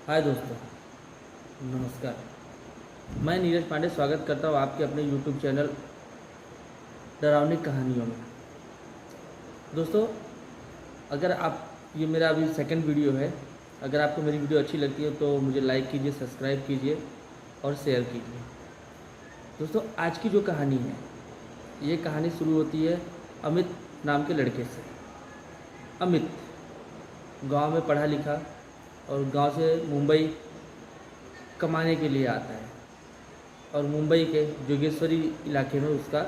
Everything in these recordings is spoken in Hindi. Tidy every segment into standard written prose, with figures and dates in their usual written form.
हाय दोस्तों, नमस्कार। मैं नीरज पांडे स्वागत करता हूँ आपके अपने यूट्यूब चैनल डरावनी कहानियों में। दोस्तों, अगर आप ये मेरा अभी सेकंड वीडियो है, अगर आपको मेरी वीडियो अच्छी लगती है तो मुझे लाइक कीजिए, सब्सक्राइब कीजिए और शेयर कीजिए। दोस्तों, आज की जो कहानी है, ये कहानी शुरू होती है अमित नाम के लड़के से। अमित गांव में पढ़ा लिखा और गांव से मुंबई कमाने के लिए आता है और मुंबई के जोगेश्वरी इलाके में उसका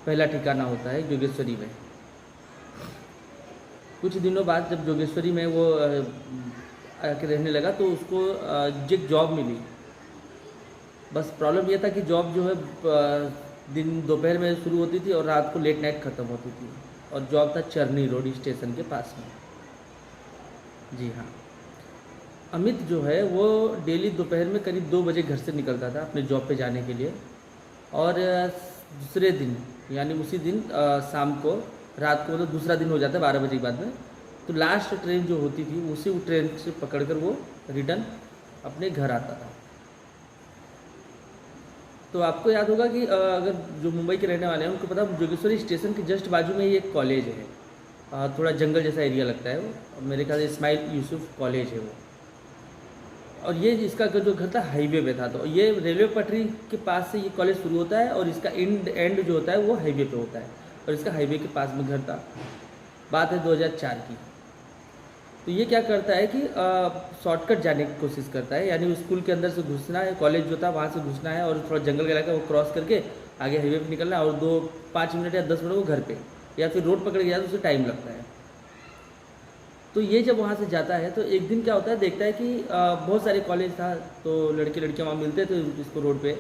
पहला ठिकाना होता है, जोगेश्वरी में। कुछ दिनों बाद जब जोगेश्वरी में वो आके रहने लगा तो उसको एक जॉब मिली। बस प्रॉब्लम ये था कि जॉब जो है दिन दोपहर में शुरू होती थी और रात को लेट नाइट ख़त्म होती थी, और जॉब था चरनी रोड स्टेशन के पास में। जी हाँ, अमित जो है वो डेली दोपहर में करीब 2 बजे घर से निकलता था अपने जॉब पे जाने के लिए, और दूसरे दिन यानी उसी दिन शाम को, रात को, मतलब दूसरा दिन हो जाता है 12 बजे के बाद में, तो लास्ट ट्रेन जो होती थी उसी ट्रेन से पकड़कर वो रिटर्न अपने घर आता था। तो आपको याद होगा कि अगर जो मुंबई के रहने वाले हैं उनको पता, जोगेश्वरी स्टेशन के जस्ट बाजू में ही एक कॉलेज है। थोड़ा जंगल जैसा एरिया लगता है वो, मेरे ख्याल से इस्माइल यूसुफ कॉलेज है वो। और ये इसका जो घर था हाईवे पे था, तो ये रेलवे पटरी के पास से ये कॉलेज शुरू होता है और इसका एंड जो होता है वो हाईवे पे होता है, और इसका हाईवे के पास में घर था। बात है 2004 की। तो ये क्या करता है कि शॉर्टकट जाने की कोशिश करता है, यानी स्कूल के अंदर से घुसना है, कॉलेज जो था वहाँ से घुसना है और थोड़ा जंगल का इलाका वो क्रॉस करके आगे हाईवे पे निकलना है, और 5 मिनट या 10 मिनट वो घर पे, या फिर रोड पकड़ के जाए तो उसे टाइम लगता है। तो ये जब वहाँ से जाता है तो एक दिन क्या होता है, देखता है कि बहुत सारे कॉलेज था, तो लड़के लड़कियाँ वहाँ मिलते थे इसको रोड पे।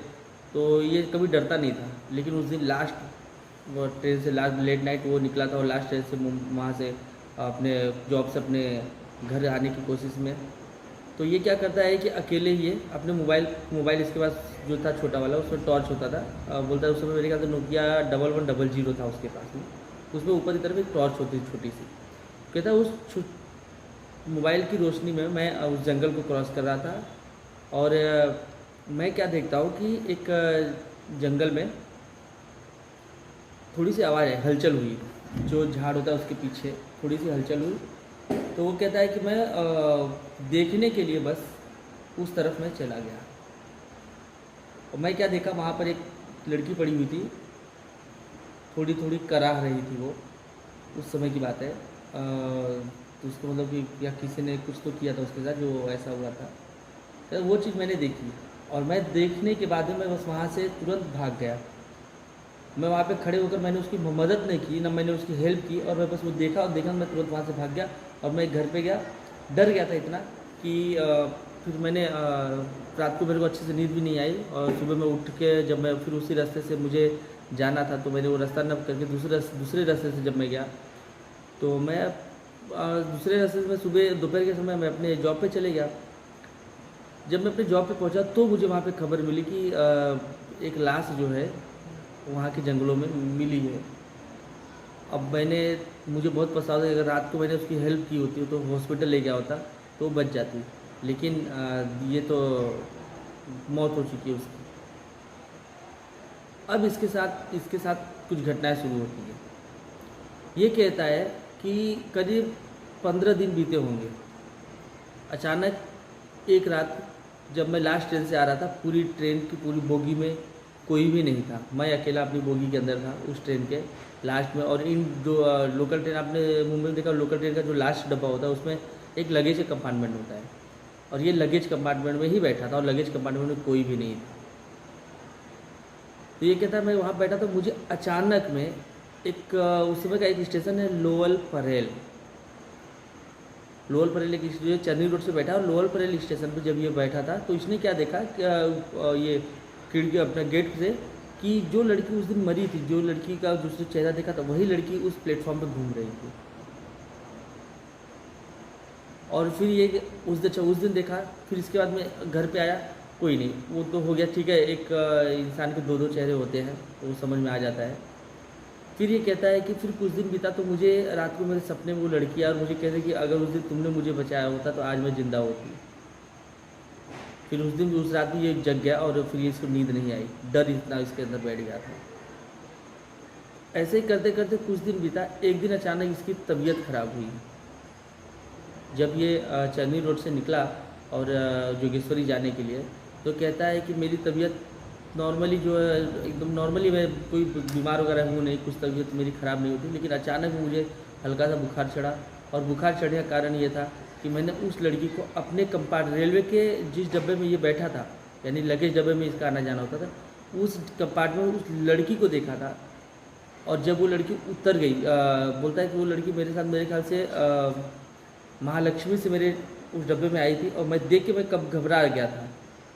तो ये कभी डरता नहीं था, लेकिन उस दिन लास्ट वो ट्रेन से लास्ट लेट नाइट वो निकला था और लास्ट ट्रेन से वहाँ से अपने जॉब से अपने घर आने की कोशिश में। तो ये क्या करता है कि अकेले ही ये अपने मोबाइल इसके पास जो था छोटा वाला, उसमें टॉर्च होता था, बोलता है उस समय मेरे ख्याल से नोकिया 1100 था उसके पास में, उसमें ऊपर की तरफ एक टॉर्च होती थी छोटी सी। कहता है उस मोबाइल की रोशनी में मैं उस जंगल को क्रॉस कर रहा था, और मैं क्या देखता हूँ कि एक जंगल में थोड़ी सी आवाज़ है, हलचल हुई, जो झाड़ होता है उसके पीछे थोड़ी सी हलचल हुई। तो वो कहता है कि मैं देखने के लिए बस उस तरफ मैं चला गया, और मैं क्या देखा, वहाँ पर एक लड़की पड़ी हुई थी, थोड़ी थोड़ी कराह रही थी वो। उस समय की बात है। तो उसको मतलब कि या किसी ने कुछ तो किया था उसके साथ जो ऐसा हुआ था। तो वो चीज़ मैंने देखी, और मैं देखने के बाद में मैं बस वहाँ से तुरंत भाग गया। मैं वहाँ पे खड़े होकर मैंने उसकी मदद नहीं की, ना मैंने उसकी हेल्प की, और मैं बस वो देखा, और देखा मैं तुरंत वहाँ से भाग गया। और मैं घर पे गया, डर गया था इतना कि फिर मैंने रात को मेरे को अच्छे से नींद भी नहीं आई, और सुबह में उठ के जब मैं फिर उसी रास्ते से मुझे जाना था, तो मैंने वो रास्ता न करके दूसरे रास्ते से जब मैं गया, तो मैं दूसरे रास्ते से मैं सुबह दोपहर के समय मैं अपने जॉब पे चले गया। जब मैं अपने जॉब पे पहुंचा तो मुझे वहाँ पे खबर मिली कि एक लाश जो है वहाँ के जंगलों में मिली है। अब मुझे बहुत पसंद है, अगर रात को मैंने उसकी हेल्प की होती तो हॉस्पिटल ले गया होता तो बच जाती, लेकिन ये तो मौत हो चुकी है उसकी। अब इसके साथ कुछ घटनाएं शुरू होती है। ये कहता है कि करीब 15 दिन बीते होंगे। अचानक एक रात जब मैं लास्ट ट्रेन से आ रहा था, पूरी ट्रेन की पूरी बोगी में कोई भी नहीं था, मैं अकेला अपनी बोगी के अंदर था उस ट्रेन के लास्ट में। और इन जो लोकल ट्रेन, आपने मुंबई में देखा, लोकल ट्रेन का जो लास्ट डब्बा होता है उसमें एक लगेज कंपार्टमेंट होता है, और ये लगेज कंपार्टमेंट में ही बैठा था, और लगेज कंपार्टमेंट में कोई भी नहीं था। तो ये कहता है मैं वहाँ बैठा, तो मुझे अचानक में एक उस समय का एक स्टेशन है लोअल परेल एक स्टेशन चरनी रोड से बैठा, और लोअल परेल स्टेशन पे जब ये बैठा था तो इसने क्या देखा कि ये खिड़की अपना गेट से, कि जो लड़की उस दिन मरी थी, जो लड़की का दूसरे चेहरा देखा था, वही लड़की उस प्लेटफॉर्म पे घूम रही थी। और फिर ये उस दिन देखा, फिर इसके बाद में घर पे आया, कोई नहीं। वो तो हो गया, ठीक है, एक इंसान के 2 चेहरे होते हैं तो वो समझ में आ जाता है। फिर ये कहता है कि फिर कुछ दिन बीता तो मुझे रात को मेरे सपने में वो लड़की आई और मुझे कहते कि अगर उस दिन तुमने मुझे बचाया होता तो आज मैं ज़िंदा होती। फिर उस दिन भी उस रात भी ये जग गया और फिर ये इसको नींद नहीं आई, डर इतना इसके अंदर बैठ गया था। ऐसे ही करते करते कुछ दिन बीता। एक दिन अचानक इसकी तबीयत खराब हुई। जब ये चरनी रोड से निकला और जोगेश्वरी जाने के लिए, तो कहता है कि मेरी तबीयत नॉर्मली जो है एकदम नॉर्मली, मैं कोई बीमार वगैरह हूँ नहीं, कुछ तबीयत मेरी ख़राब नहीं होती, लेकिन अचानक मुझे हल्का सा बुखार चढ़ा। और बुखार चढ़ने का कारण ये था कि मैंने उस लड़की को अपने रेलवे के जिस डब्बे में ये बैठा था, यानी लगेज डब्बे में इसका आना जाना होता था, उस कंपार्टमेंट में उस लड़की को देखा था। और जब वो लड़की उतर गई, बोलता है कि वो लड़की मेरे साथ मेरे ख्याल से महालक्ष्मी से मेरे उस डब्बे में आई थी, और मैं देख के मैं कब घबरा गया था।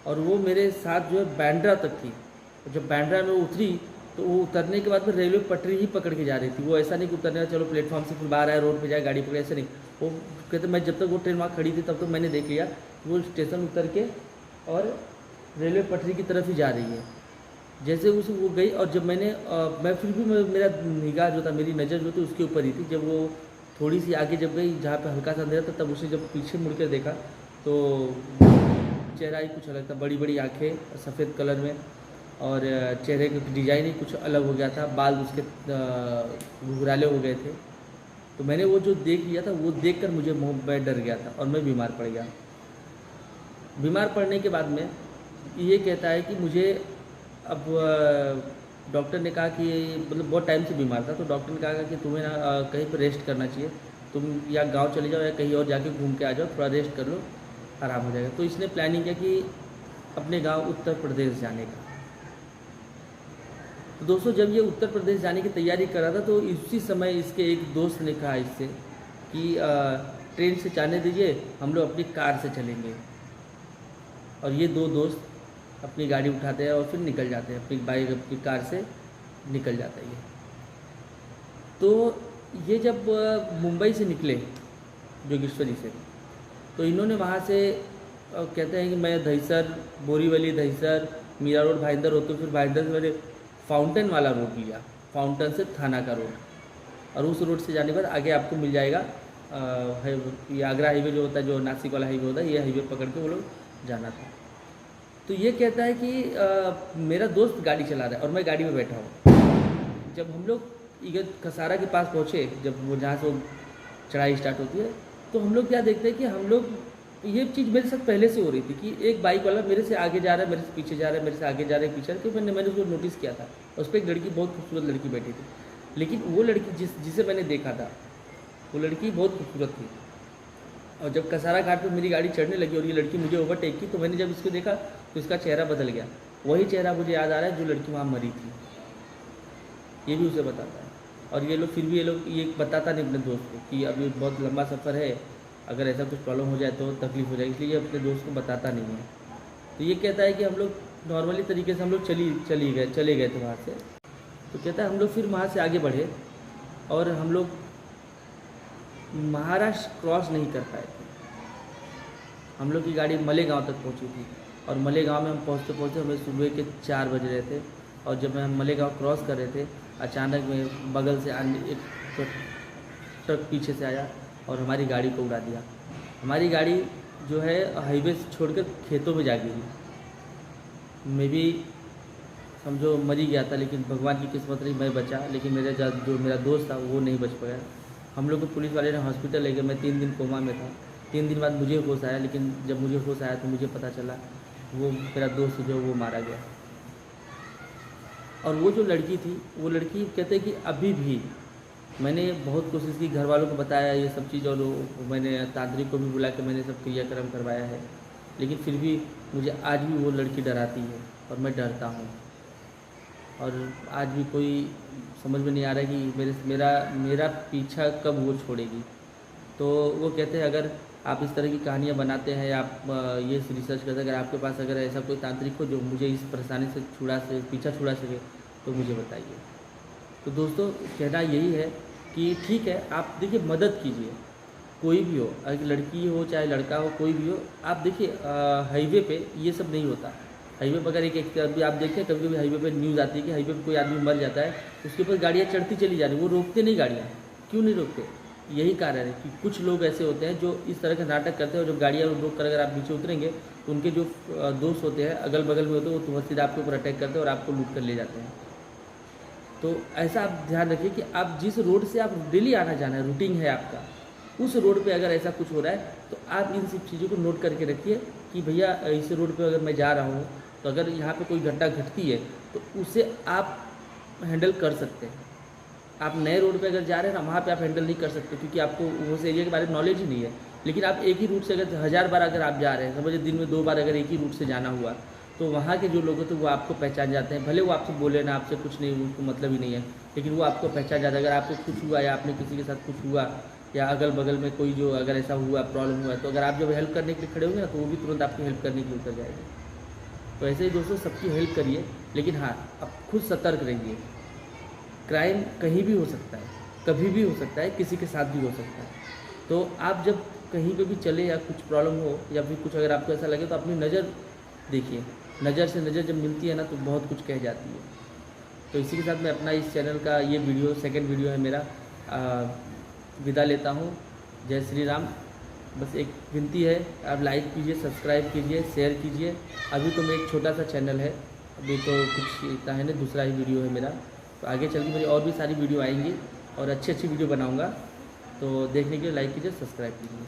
और वो मेरे साथ जो है बांद्रा तक थी। और जब बांद्रा में उतरी तो वो उतरने के बाद में रेलवे पटरी ही पकड़ के जा रही थी। वो ऐसा नहीं कि उतरने चलो प्लेटफॉर्म से फिर बाहर आया, रोड पे जाए गाड़ी पकड़े, ऐसे नहीं। वो कहते मैं जब तक वो ट्रेन वहाँ खड़ी थी तब तक मैंने देख लिया वो स्टेशन उतर के और रेलवे पटरी की तरफ ही जा रही है। जैसे उस वो गई, और जब मैं फिर भी मेरा निगाह जो था, मेरी नज़र जो थी उसके ऊपर ही थी। जब वो थोड़ी सी आगे जब गई जहाँ पे हल्का सा अंधेरा था, तब उसने जब पीछे मुड़ कर देखा तो चेहरा ही कुछ अलग था। बड़ी बड़ी आँखें सफ़ेद कलर में, और चेहरे की डिज़ाइन ही कुछ अलग हो गया था, बाल उसके घुघराले हो गए थे। तो मैंने वो जो देख लिया था, वो देखकर मुझे मैं डर गया था और मैं बीमार पड़ गया। बीमार पड़ने के बाद में ये कहता है कि मुझे अब डॉक्टर ने कहा कि मतलब बहुत टाइम से बीमार था, तो डॉक्टर ने कहा कि तुम्हें ना कहीं पर रेस्ट करना चाहिए, तुम या गांव चले जाओ या कहीं और जाके घूम के आ जाओ, थोड़ा रेस्ट कर लो, आराम हो जाएगा। तो इसने प्लानिंग किया कि अपने गांव उत्तर प्रदेश जाने का। तो दोस्तों, जब ये उत्तर प्रदेश जाने की तैयारी कर रहा था, तो इसी समय इसके एक दोस्त ने कहा इससे कि ट्रेन से जाने दीजिए, हम लोग अपनी कार से चलेंगे। और ये दो दोस्त अपनी गाड़ी उठाते हैं और फिर निकल जाते हैं, अपनी कार से निकल जाता है ये। तो ये जब मुंबई से निकले जोगेश्वरी से, तो इन्होंने वहाँ से कहते हैं कि मैं दहिसर, बोरीवली, दहिसर, मीरा रोड, भाईंदर होते फिर भाईंदर से मैंने फाउंटेन वाला रोड लिया, फाउंटेन से थाना का रोड। और उस रोड से जाने पर आगे आपको मिल जाएगा ये आगरा हाईवे जो होता है, जो नासिक वाला हाईवे होता है, ये हाईवे पकड़ के वो लोग जाना था। तो ये कहता है कि मेरा दोस्त गाड़ी चला रहा है और मैं गाड़ी में बैठा हूँ। जब हम लोग खसारा के पास पहुँचे, जब वो जहाँ से वो चढ़ाई स्टार्ट होती है, तो हम लोग क्या देखते हैं कि हम लोग ये चीज़ मेरे साथ पहले से हो रही थी कि एक बाइक वाला मेरे से आगे जा रहा है, मेरे से पीछे जा रहा है, मेरे से आगे जा रहा है, पीछे। तो मैंने उसको नोटिस किया था। उस पर एक लड़की, बहुत खूबसूरत लड़की बैठी थी, लेकिन वो लड़की जिसे मैंने देखा था, वो लड़की बहुत खूबसूरत थी। और जब कसारा घाट पर मेरी गाड़ी चढ़ने लगी और ये लड़की मुझे ओवरटेक की, तो मैंने जब इसको देखा तो इसका चेहरा बदल गया। वही चेहरा मुझे याद आ रहा है जो लड़की वहाँ मरी थी, ये भी उसे बताता है। और ये लोग फिर भी ये बताता नहीं अपने दोस्त को कि अभी बहुत लंबा सफ़र है, अगर ऐसा कुछ प्रॉब्लम हो जाए तो तकलीफ़ हो जाएगी, इसलिए ये अपने दोस्त को बताता नहीं है। तो ये कहता है कि हम लोग नॉर्मली तरीके से हम लोग चले गए थे वहाँ से। तो कहता है हम लोग फिर वहाँ से आगे बढ़े और हम लोग महाराष्ट्र क्रॉस नहीं कर पाए थे। हम लोग की गाड़ी मलेगांव तक पहुँची थी, और मलेगांव में हम पहुँचते पहुँचते हमें सुबह के 4 बज रहे थे। और जब हम मलेगांव क्रॉस कर रहे थे, अचानक में बगल से एक ट्रक पीछे से आया और हमारी गाड़ी को उड़ा दिया। हमारी गाड़ी जो है हाईवे से छोड़कर खेतों में जा गिरी। मैं भी समझो मरी गया था, लेकिन भगवान की किस्मत रही, मैं बचा। लेकिन जो मेरा दोस्त था वो नहीं बच पाया। हम लोग को पुलिस वाले ने हॉस्पिटल ले गए। मैं 3 दिन कोमा में था। 3 दिन बाद मुझे होश आया, लेकिन जब मुझे होश आया तो मुझे पता चला वो मेरा दोस्त जो वो मारा गया। और वो जो लड़की थी, वो लड़की कहते कि अभी भी मैंने बहुत कोशिश की, घर वालों को बताया ये सब चीज़, और मैंने तांत्रिक को भी बुला के मैंने सब क्रियाक्रम करवाया है, लेकिन फिर भी मुझे आज भी वो लड़की डराती है और मैं डरता हूँ। और आज भी कोई समझ में नहीं आ रहा है कि मेरा पीछा कब वो छोड़ेगी। तो वो कहते हैं अगर आप इस तरह की कहानियाँ बनाते हैं या आप ये रिसर्च करते हैं, अगर आपके पास अगर ऐसा कोई तांत्रिक हो जो मुझे इस परेशानी से पीछा छुड़ा सके तो मुझे बताइए। तो दोस्तों, कहना यही है कि ठीक है, आप देखिए मदद कीजिए, कोई भी हो, अगर लड़की हो चाहे लड़का हो, कोई भी हो। आप देखिए हाईवे पे ये सब नहीं होता। हाईवे पर अगर एक अभी आप देखें, कभी कभी हाईवे पे न्यूज़ आती है कि हाईवे पे कोई आदमी मर जाता है, उसके ऊपर गाड़ियाँ चढ़ती चली जा रही, वो रोकते नहीं गाड़ियाँ। क्यों नहीं रोकते? यही कारण है कि कुछ लोग ऐसे होते हैं जो इस तरह के नाटक करते हैं, और जब गाड़ियाँ रोक कर अगर आप नीचे उतरेंगे तो उनके जो दोस्त होते हैं अगल बगल में होते हैं, वो तुरंत सीधा आपके ऊपर अटैक करते हैं और आपको लूट कर ले जाते हैं। तो ऐसा आप ध्यान रखिए कि आप जिस रोड से आप डेली आना जाना है, रूटीन है आपका, उस रोड पे अगर ऐसा कुछ हो रहा है तो आप इन सब चीज़ों को नोट करके रखिए कि भैया इस रोड पे अगर मैं जा रहा हूँ तो अगर यहाँ पे कोई घटना घटती है तो उसे आप हैंडल कर सकते हैं। आप नए रोड पे अगर जा रहे हैं ना, वहाँ पे आप हैंडल नहीं कर सकते क्योंकि आपको उस एरिया के बारे में नॉलेज ही नहीं है। लेकिन आप एक ही रूट से अगर 1000 बार अगर आप जा रहे हैं, समझिए दिन में 2 बार अगर एक ही रूट से जाना हुआ, तो वहाँ के जो लोग होते हैं वो आपको पहचान जाते हैं। भले वो आपसे बोले ना, आपसे कुछ नहीं, उनको मतलब ही नहीं है, लेकिन वो आपको पहचान जाता है। अगर आपको कुछ हुआ या आपने किसी के साथ कुछ हुआ या अगल बगल में कोई जो अगर ऐसा हुआ, प्रॉब्लम हुआ, तो अगर आप जब हेल्प करने के लिए खड़े होंगे ना, तो वो भी तुरंत आपकी हेल्प करने के लिए उतर जाएगा। तो ऐसे ही दोस्तों सबकी हेल्प करिए, लेकिन हाँ, आप खुद सतर्क रहिए। क्राइम कहीं भी हो सकता है, कभी भी हो सकता है, किसी के साथ भी हो सकता है। तो आप जब कहीं पे भी चले या कुछ प्रॉब्लम हो या फिर कुछ अगर आपको ऐसा लगे तो अपनी नज़र देखिए। नज़र से नज़र जब मिलती है ना तो बहुत कुछ कह जाती है। तो इसी के साथ मैं अपना इस चैनल का ये वीडियो, सेकंड वीडियो है मेरा, विदा लेता हूँ। जय श्री राम। बस एक विनती है, आप लाइक कीजिए, सब्सक्राइब कीजिए, शेयर कीजिए। अभी तो मेरा एक छोटा सा चैनल है, अभी तो कुछ इतना है ना, दूसरा ही वीडियो है मेरा। तो आगे चल के मेरी और भी सारी वीडियो आएंगी और अच्छी अच्छी वीडियो बनाऊंगा। तो देखने के लिए लाइक कीजिए, सब्सक्राइब कीजिए।